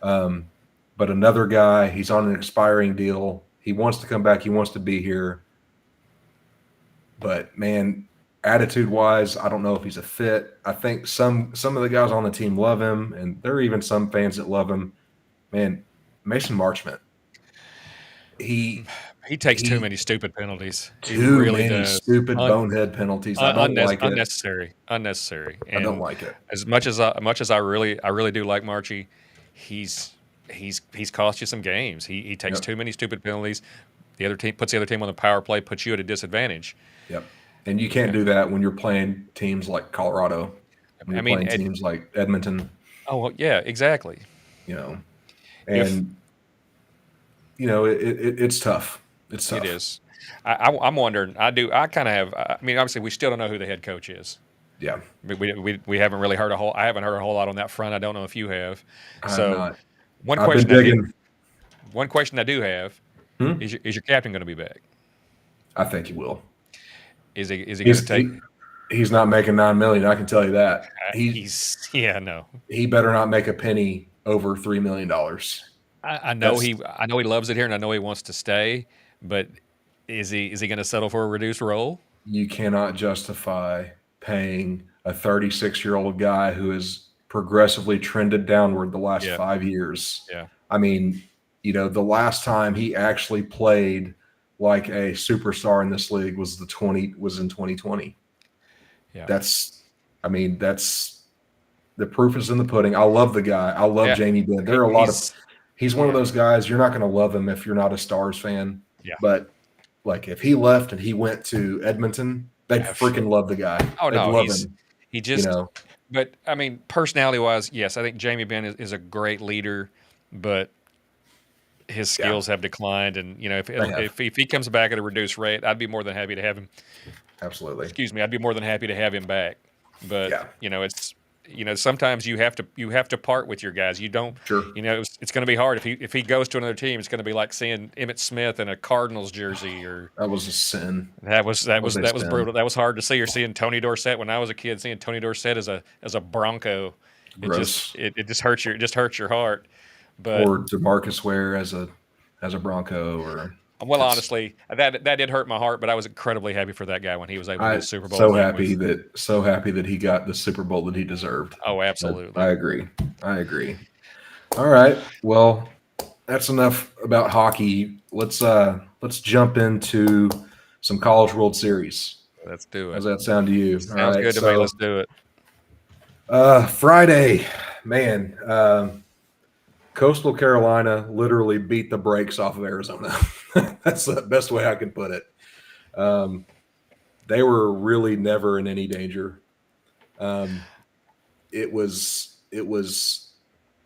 S8: But another guy, he's on an expiring deal. He wants to come back. He wants to be here. But man, attitude-wise, I don't know if he's a fit. I think some of the guys on the team love him, and there are even some fans that love him. Man, Mason Marchment. He
S7: takes too many stupid penalties.
S8: Too many stupid bonehead penalties. I don't like it.
S7: Unnecessary. And
S8: I don't like it.
S7: As much as I really do like Marchie, he's cost you some games. He takes too many stupid penalties. The other team puts the other team on the power play, puts you at a disadvantage.
S8: Yep. And you can't do that when you're playing teams like Colorado. When you're playing teams like Edmonton.
S7: Oh, well, yeah, exactly.
S8: It's tough. It's tough.
S7: It is. I'm wondering. I kind of have. I mean, obviously, we still don't know who the head coach is.
S8: Yeah.
S7: We haven't really heard I haven't heard a whole lot on that front. I don't know if you have. One question I do have is your captain going to be back?
S8: I think he will.
S7: Is he going to take?
S8: He's not making $9 million. I can tell you that. He better not make a penny over $3 million.
S7: I know he loves it here, and I know he wants to stay. But is he going to settle for a reduced role?
S8: You cannot justify paying a 36-year-old guy who has progressively trended downward the last 5 years.
S7: Yeah.
S8: I mean, the last time he actually played like a superstar in this league was in 2020.
S7: Yeah.
S8: That's the proof is in the pudding. I love the guy. I love Jamie Benn. There are he's one of those guys, you're not going to love him if you're not a Stars fan.
S7: Yeah.
S8: But like if he left and he went to Edmonton, they'd freaking love the guy.
S7: Oh,
S8: they'd
S7: no.
S8: love him.
S7: He just, but I mean, personality wise, yes, I think Jamie Benn is a great leader, but his skills have declined. And, if he comes back at a reduced rate, I'd be more than happy to have him.
S8: Absolutely.
S7: Excuse me. I'd be more than happy to have him back. But, it's, sometimes you have to part with your guys. You don't,
S8: sure.
S7: It's going to be hard. If he goes to another team, it's going to be like seeing Emmitt Smith in a Cardinals jersey
S8: that was a sin.
S7: That was brutal. That was hard to see. Or seeing Tony Dorsett when I was a kid, seeing Tony Dorsett as a Bronco.
S8: Gross.
S7: It just hurts your heart. But
S8: or DeMarcus Ware as a Bronco or
S7: honestly, that did hurt my heart, but I was incredibly happy for that guy when he was able to get the Super Bowl.
S8: So happy that he got the Super Bowl that he deserved.
S7: Oh, absolutely.
S8: I agree. All right. Well, that's enough about hockey. Let's jump into some College World Series.
S7: Let's do it.
S8: How's that sound to you?
S7: Sounds good to me. Let's do it.
S8: Friday, man. Coastal Carolina literally beat the brakes off of Arizona. That's the best way I can put it. They were really never in any danger. It was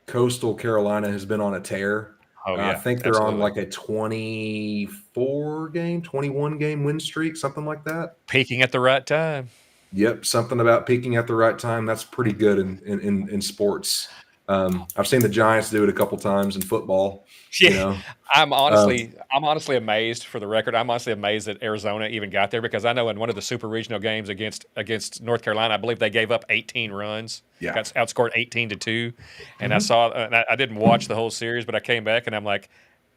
S8: Coastal Carolina has been on a tear.
S7: Oh, yeah,
S8: I think they're on like a 21 game win streak, something like that.
S7: Peaking at the right time.
S8: Yep, something about peaking at the right time. That's pretty good in sports. I've seen the Giants do it a couple times in football.
S7: Yeah, I'm honestly amazed. For the record, I'm honestly amazed that Arizona even got there, because I know in one of the super regional games against North Carolina, I believe they gave up 18 runs.
S8: Yeah,
S7: got outscored 18-2. And I didn't watch the whole series, but I came back and I'm like,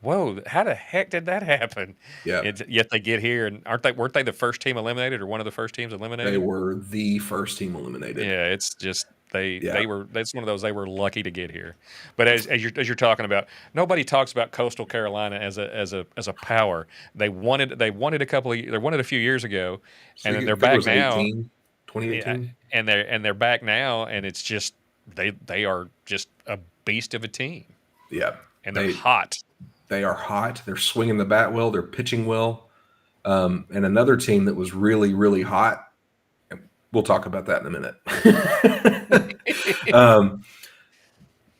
S7: whoa, how the heck did that happen?
S8: Yeah.
S7: Yet they get here, and weren't they the first team eliminated, or one of the first teams eliminated?
S8: They were the first team eliminated.
S7: Yeah, it's just they were. That's one of those. They were lucky to get here. But as you're talking about, nobody talks about Coastal Carolina as a power. They won it a few years ago, and then they're back now.
S8: 2018.
S7: And they're back now, and it's just they are just a beast of a team.
S8: Yeah,
S7: and they're hot.
S8: They are hot. They're swinging the bat well. They're pitching well. And another team that was really, really hot. We'll talk about that in a minute.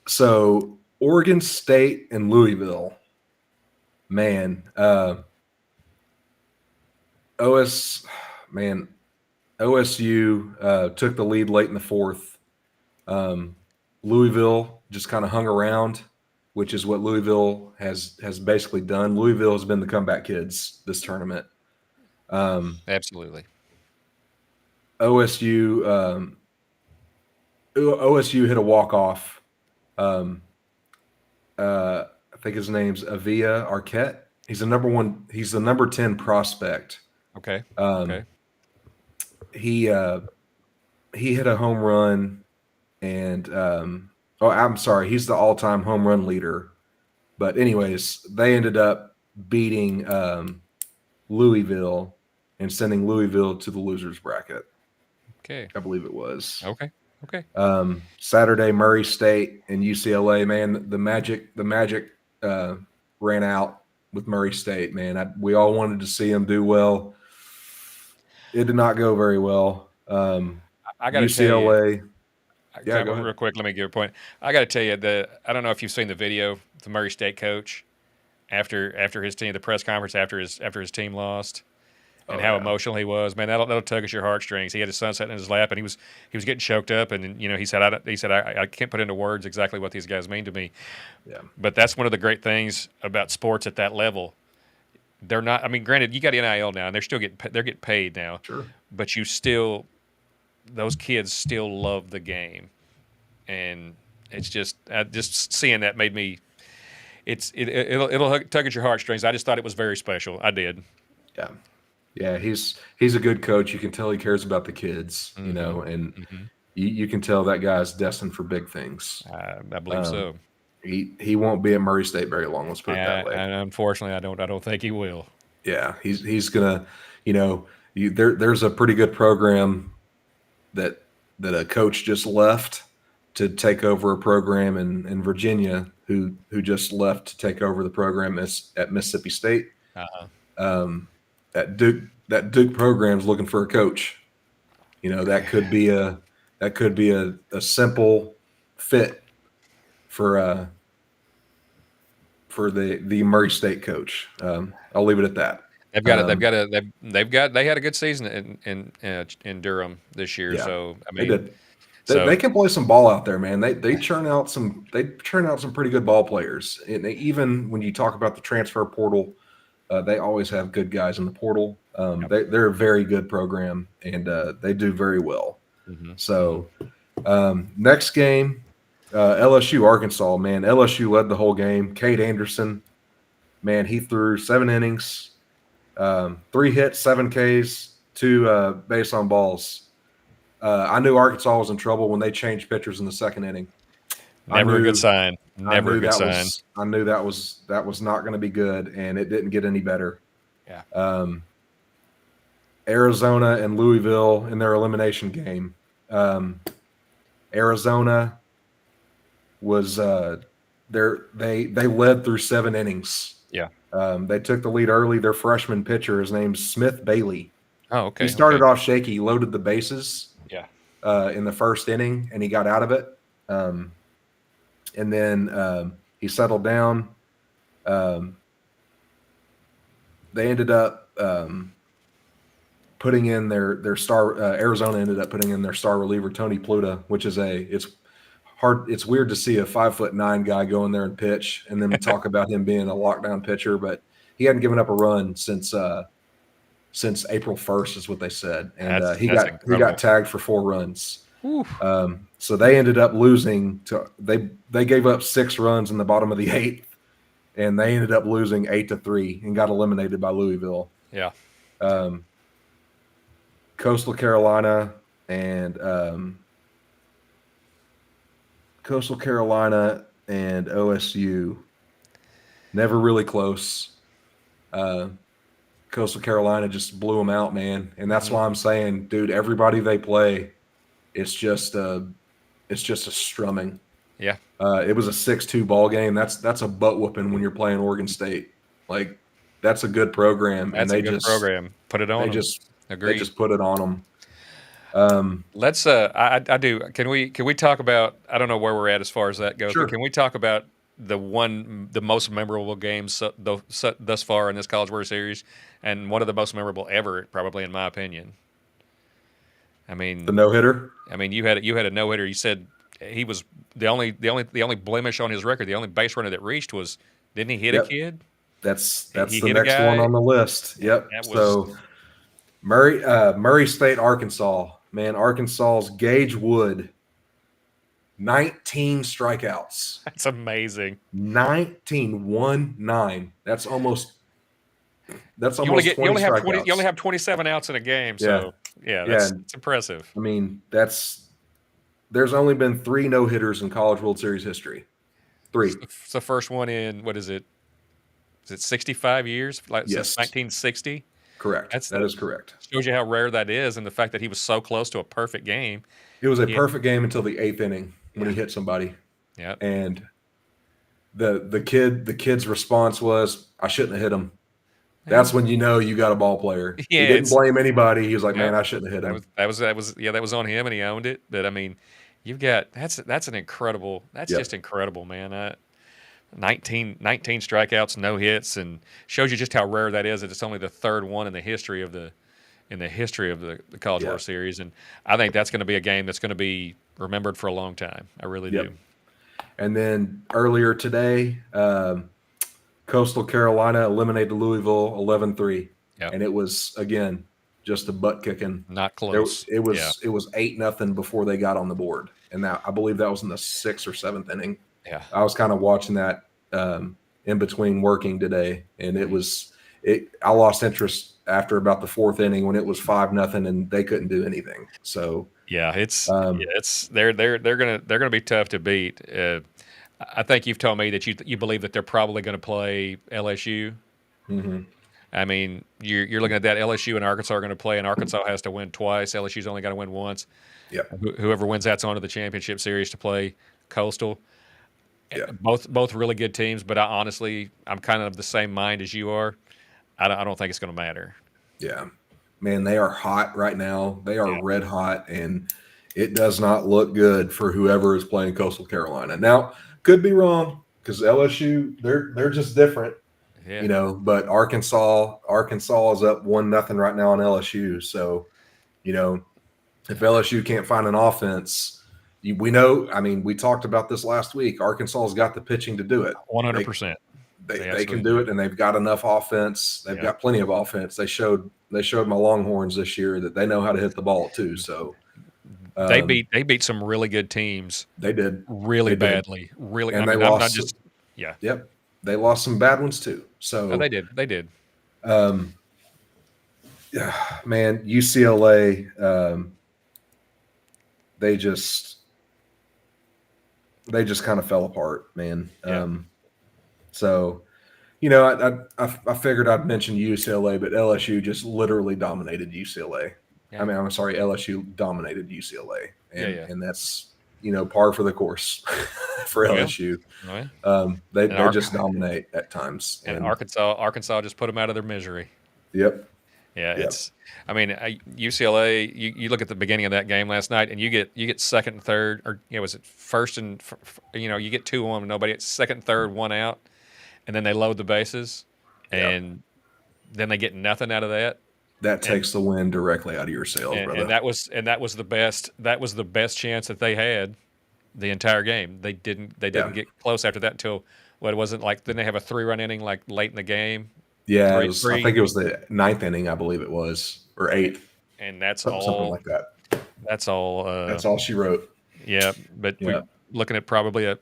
S8: So Oregon State and Louisville, man. OSU took the lead late in the fourth. Louisville just kind of hung around, which is what Louisville has basically done. Louisville has been the comeback kids this tournament.
S7: Absolutely.
S8: OSU hit a walk-off. I think his name's Avia Arquette. He's the number 10 prospect.
S7: Okay.
S8: He hit a home run, and I'm sorry, he's the all-time home run leader. But anyways, they ended up beating Louisville and sending Louisville to the losers bracket.
S7: Okay.
S8: I believe it was.
S7: Okay.
S8: Saturday, Murray State and UCLA, man, the magic ran out with Murray State, man. We all wanted to see them do well. It did not go very well.
S7: I got to
S8: UCLA.
S7: Tell you, real quick, let me give a point. I got to tell you that I don't know if you've seen the video of the Murray State coach after his team, the press conference after his team lost. And how emotional he was, man. That'll tug at your heartstrings. He had his son sitting in his lap, and he was getting choked up. And he said, I can't put into words exactly what these guys mean to me.
S8: Yeah.
S7: But that's one of the great things about sports at that level. They're not. I mean, granted, you got NIL now, and they're getting paid now.
S8: Sure.
S7: But those kids still love the game, and it's just seeing that made me. It'll tug at your heartstrings. I just thought it was very special. I did.
S8: Yeah. Yeah, he's a good coach. You can tell he cares about the kids, and you can tell that guy's destined for big things.
S7: I believe so.
S8: He won't be at Murray State very long. Let's put it that way.
S7: And unfortunately, I don't think he will.
S8: Yeah, he's gonna, there's a pretty good program that a coach just left to take over a program in Virginia who just left to take over the program at Mississippi State. That Duke program's looking for a coach. That could be a simple fit for the Murray State coach. I'll leave it at that.
S7: They had a good season in Durham this year.
S8: Yeah,
S7: so I
S8: they
S7: mean,
S8: did. They can play some ball out there, man. They churn out some pretty good ball players. And even when you talk about the transfer portal, they always have good guys in the portal. They're a very good program, and they do very well.
S7: Mm-hmm.
S8: So next game, LSU Arkansas. Man, LSU led the whole game. Cade Anderson, man, he threw 7 innings, 3 hits, 7 Ks, 2 base on balls. I knew Arkansas was in trouble when they changed pitchers in the second inning.
S7: Never a good sign. Never a good sign.
S8: I knew that was not going to be good, and it didn't get any better.
S7: Yeah.
S8: Arizona and Louisville in their elimination game. Arizona was they led through 7 innings.
S7: Yeah.
S8: They took the lead early. Their freshman pitcher, his name's Smith Bailey.
S7: Oh, okay.
S8: He started off shaky. He loaded the bases.
S7: Yeah.
S8: In the first inning, and he got out of it. And then he settled down. They ended up putting in their star. Arizona ended up putting in their star reliever Tony Pluta, which is it's hard. It's weird to see a 5'9" guy go in there and pitch, and then talk about him being a lockdown pitcher. But he hadn't given up a run since April 1st, is what they said, and he got tagged for 4 runs. So they ended up losing to they gave up 6 runs in the bottom of the 8th, and they ended up losing 8-3 and got eliminated by Louisville.
S7: Yeah.
S8: Coastal Carolina and OSU, never really close. Coastal Carolina just blew them out, man, and that's why I'm saying, dude, everybody they play, it's just a strumming.
S7: Yeah.
S8: It was a 6-2 ball game. That's a butt whooping when you're playing Oregon State. Like, that's a good program.
S7: That's a good program. Put it on them.
S8: They just put it on them.
S7: Let's. I do. Can we talk about? I don't know where we're at as far as that goes.
S8: Sure.
S7: But can we talk about the most memorable games thus far in this College World Series, and one of the most memorable ever, probably in my opinion. I mean,
S8: the no-hitter.
S7: I mean, you had a no-hitter. You said he was the only blemish on his record. The only base runner that reached was, didn't he hit a kid?
S8: That's the next one on the list. Yep. So Murray State, Arkansas. Man, Arkansas's Gage Wood, 19 strikeouts.
S7: That's amazing.
S8: 19-1-9. That's almost
S7: you
S8: 20
S7: strikeouts. You only have 27 outs in a game. So it's impressive.
S8: I mean, there's only been 3 no-hitters in College World Series history. 3.
S7: It's the first one in, what is it? Is it 65 years? Since 1960?
S8: Correct. That is correct.
S7: Shows you how rare that is, and the fact that he was so close to a perfect game.
S8: It was a perfect game until the 8th inning when he hit somebody.
S7: Yeah.
S8: And the kid's response was, "I shouldn't have hit him." That's when you know you got a ball player.
S7: Yeah,
S8: he didn't blame anybody. He was like, "Man, I shouldn't have hit him."
S7: That was on him, and he owned it. But I mean, you've got that's an incredible. That's just incredible, man. 19 strikeouts, no hits, and shows you just how rare that is. That it's only the 3rd one in the history of the College World Series, and I think that's going to be a game that's going to be remembered for a long time. I really do.
S8: And then earlier today, Coastal Carolina eliminated Louisville 11-3, and it was again just a butt kicking.
S7: Not close.
S8: It was 8-0 before they got on the board, and I believe that was in the 6th or 7th inning.
S7: Yeah,
S8: I was kind of watching that in between working today, and I lost interest after about the 4th inning when it was 5-0 and they couldn't do anything. So
S7: they're gonna be tough to beat. I think you've told me that you believe that they're probably going to play LSU.
S8: Mm-hmm.
S7: I mean, you're looking at that. LSU and Arkansas are going to play, and Arkansas has to win twice. LSU's only got to win once.
S8: Yep.
S7: Whoever wins that's on to the championship series to play Coastal.
S8: Yeah.
S7: Both really good teams, but I'm kind of the same mind as you are. I don't think it's going to matter.
S8: Yeah. Man, they are hot right now. They are red hot, and it does not look good for whoever is playing Coastal Carolina. Now, could be wrong because LSU, they're just different.
S7: Yeah.
S8: But Arkansas is up 1-0 right now on LSU. So, if LSU can't find an offense, we know. I mean, we talked about this last week. Arkansas's got the pitching to do it.
S7: 100%.
S8: They can do it, and they've got enough offense. They've got plenty of offense. They showed my Longhorns this year that they know how to hit the ball too. So
S7: they beat some really good teams.
S8: They did
S7: really badly. Really,
S8: and they lost. Yep, they lost some bad ones too. So
S7: they did. They did.
S8: Man, UCLA. They just kind of fell apart, man.
S7: Yeah.
S8: So, I figured I'd mention UCLA, but LSU just literally dominated UCLA.
S7: Yeah.
S8: I mean, I'm sorry, LSU dominated UCLA, and that's par for the course for LSU. They just dominate at times,
S7: and Arkansas just put them out of their misery.
S8: Yep.
S7: Yeah, it's. I mean, UCLA. You look at the beginning of that game last night, and you get second and third, or was it first and you get 2 on nobody. It's second and third, 1 out, and then they load the bases, and then they get nothing out of that.
S8: That takes the wind directly out of your sails, brother.
S7: And that was the best. That was the best chance that they had the entire game. They didn't get close after that until it wasn't like. Then they have a 3-run inning like late in the game.
S8: Yeah, I think it was the 9th inning, I believe it was, or 8th.
S7: And that's
S8: something like that.
S7: That's all.
S8: That's all she wrote.
S7: Yeah, but we're looking at probably a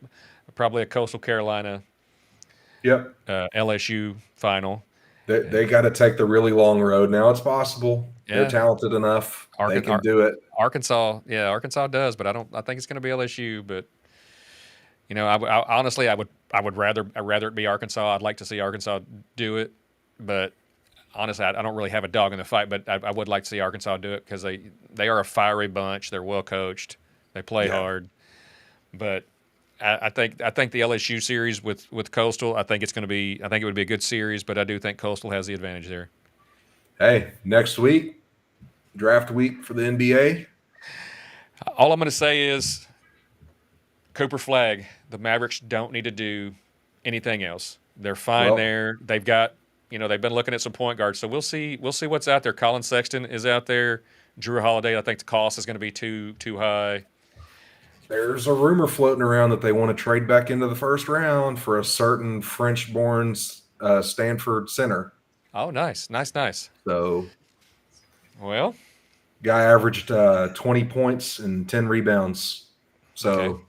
S7: Coastal Carolina.
S8: Yep.
S7: LSU final.
S8: They got to take the really long road. Now it's possible. Yeah. They're talented enough. They can do it.
S7: Arkansas does, but I think it's going to be LSU. But honestly, I would rather it be Arkansas. I'd like to see Arkansas do it. But honestly, I don't really have a dog in the fight, but I would like to see Arkansas do it because they are a fiery bunch. They're well coached. They play hard. But I think the LSU series with Coastal, I think it would be a good series, but I do think Coastal has the advantage there.
S8: Hey, next week, draft week for the NBA.
S7: All I'm going to say is Cooper Flagg. The Mavericks don't need to do anything else. They're fine there. They've got. They've been looking at some point guards, so we'll see what's out there. Colin Sexton is out there. Drew Holiday, I think the cost is going to be too high.
S8: There's a rumor floating around that they want to trade back into the first round for a certain French-born Stanford center.
S7: Oh, nice.
S8: So,
S7: well,
S8: guy averaged 20 points and 10 rebounds. So,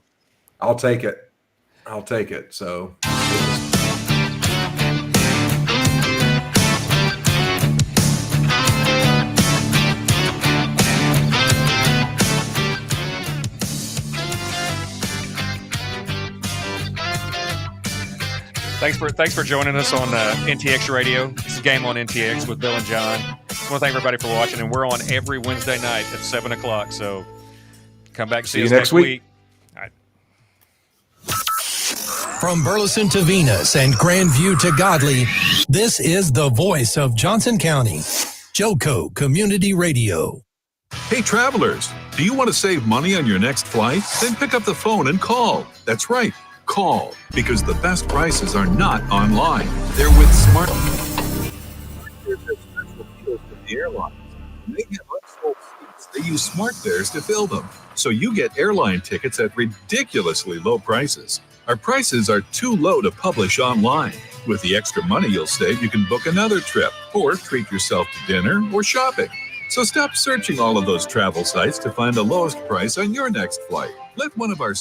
S8: I'll take it. So.
S7: Thanks for joining us on NTX Radio. This is Game on NTX with Bill and John. I want to thank everybody for watching, and we're on every Wednesday night at 7 o'clock. So come back and see us next week. All right.
S9: From Burleson to Venus and Grandview to Godley, this is the voice of Johnson County, Joco Community Radio.
S11: Hey, travelers, do you want to save money on your next flight? Then pick up the phone and call. That's right. Call, because the best prices are not online. They're with Smart. There's special deals with the airlines. When they have unsold seats, they use SmartFares to fill them. So you get airline tickets at ridiculously low prices. Our prices are too low to publish online. With the extra money you'll save, you can book another trip or treat yourself to dinner or shopping. So stop searching all of those travel sites to find the lowest price on your next flight. Let one of our